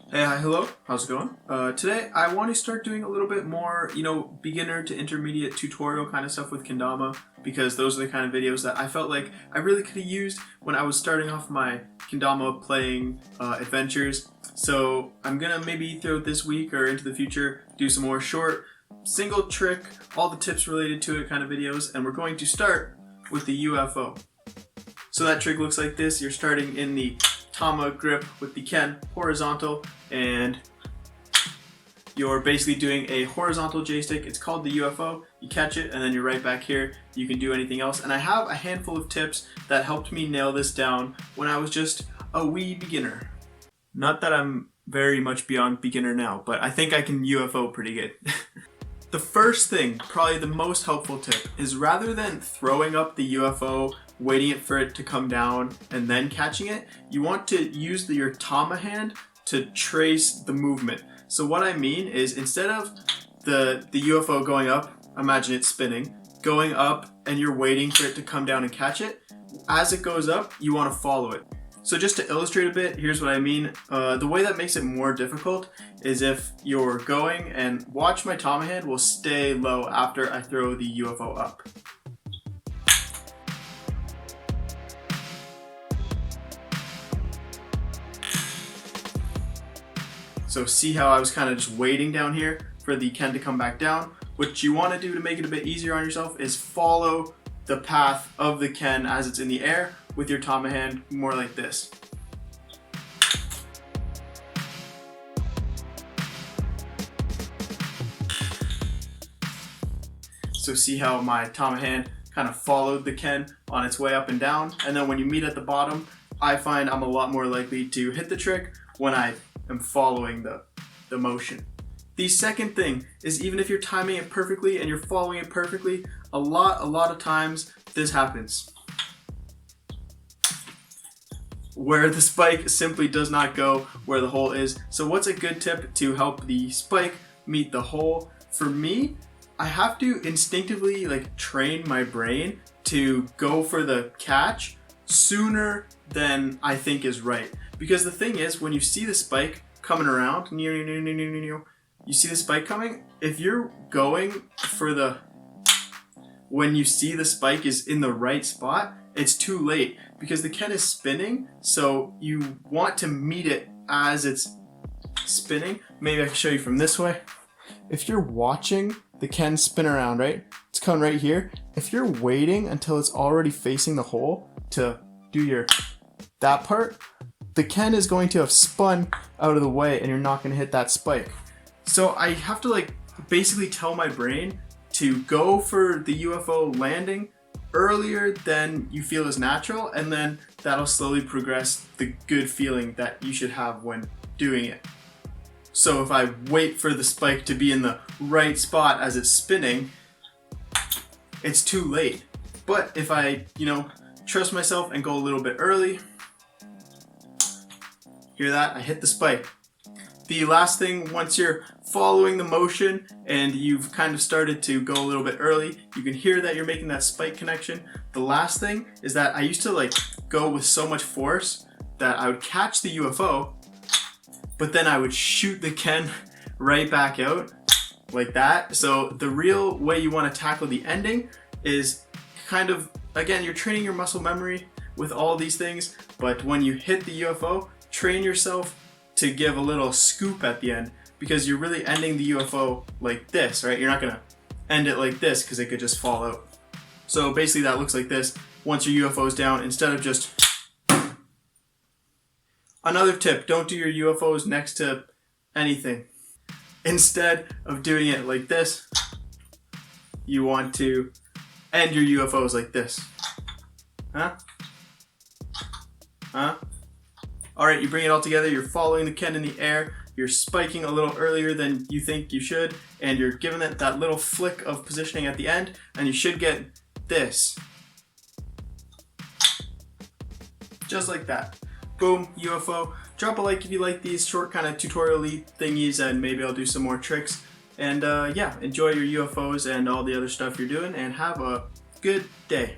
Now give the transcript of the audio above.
Hey, hi, hello, how's it going? Today I want to start doing a little bit more, beginner to intermediate tutorial kind of stuff with Kendama, because those are the kind of videos that I felt like I really could have used when I was starting off my Kendama playing adventures. So I'm gonna maybe throughout this week or into the future do some more short, single trick, all the tips related to it kind of videos, and we're going to start with the UFO. So that trick looks like this. You're starting in the Tama grip with the Ken horizontal, and you're basically doing a horizontal J-stick. It's called the UFO. You catch it and then you're right back here. You can do anything else. And I have a handful of tips that helped me nail this down when I was just a wee beginner. Not that I'm very much beyond beginner now, but I think I can UFO pretty good. The first thing, probably the most helpful tip, is rather than throwing up the UFO, waiting for it to come down, and then catching it, you want to use your Tama hand to trace the movement. So what I mean is, instead of the UFO going up, imagine it spinning, going up and you're waiting for it to come down and catch it, as it goes up, you want to follow it. So just to illustrate a bit, here's what I mean. The way that makes it more difficult is if you're going and watch my Tama hand will stay low after I throw the UFO up. So see how I was kind of just waiting down here for the Ken to come back down? What you want to do to make it a bit easier on yourself is follow the path of the Ken as it's in the air with your Tama hand, more like this. So see how my Tama hand kind of followed the Ken on its way up and down, and then when you meet at the bottom, I find I'm a lot more likely to hit the trick when I am following the motion. The second thing is, even if you're timing it perfectly and you're following it perfectly, a lot of times this happens, where the spike simply does not go where the hole is. So what's a good tip to help the spike meet the hole? For me, I have to instinctively train my brain to go for the catch sooner than I think is right. Because the thing is, when you see the spike coming around, you see the spike coming, if you're going for when you see the spike is in the right spot, it's too late because the Ken is spinning, so you want to meet it as it's spinning. Maybe I can show you from this way. If you're watching the Ken spin around, right? It's coming right here. If you're waiting until it's already facing the hole to do that part, the Ken is going to have spun out of the way and you're not going to hit that spike. So I have to basically tell my brain to go for the UFO landing earlier than you feel is natural, and then that'll slowly progress the good feeling that you should have when doing it. So if I wait for the spike to be in the right spot as it's spinning, it's too late. But if I, trust myself and go a little bit early, hear that? I hit the spike. The last thing, once you're following the motion and you've kind of started to go a little bit early, you can hear that you're making that spike connection. The last thing is that I used to go with so much force that I would catch the UFO, but then I would shoot the Ken right back out like that. So the real way you want to tackle the ending is kind of, again, you're training your muscle memory with all these things, but when you hit the UFO, train yourself to give a little scoop at the end, because you're really ending the UFO like this, right? You're not gonna end it like this because it could just fall out. So basically that looks like this. Once your UFO is down, instead of just... Another tip, don't do your UFOs next to anything. Instead of doing it like this, you want to end your UFOs like this. Huh? Alright, you bring it all together, you're following the Ken in the air, you're spiking a little earlier than you think you should, and you're giving it that little flick of positioning at the end, and you should get this. Just like that. Boom, UFO. Drop a like if you like these short kind of tutorial-y thingies, and maybe I'll do some more tricks. And yeah, enjoy your UFOs and all the other stuff you're doing, and have a good day.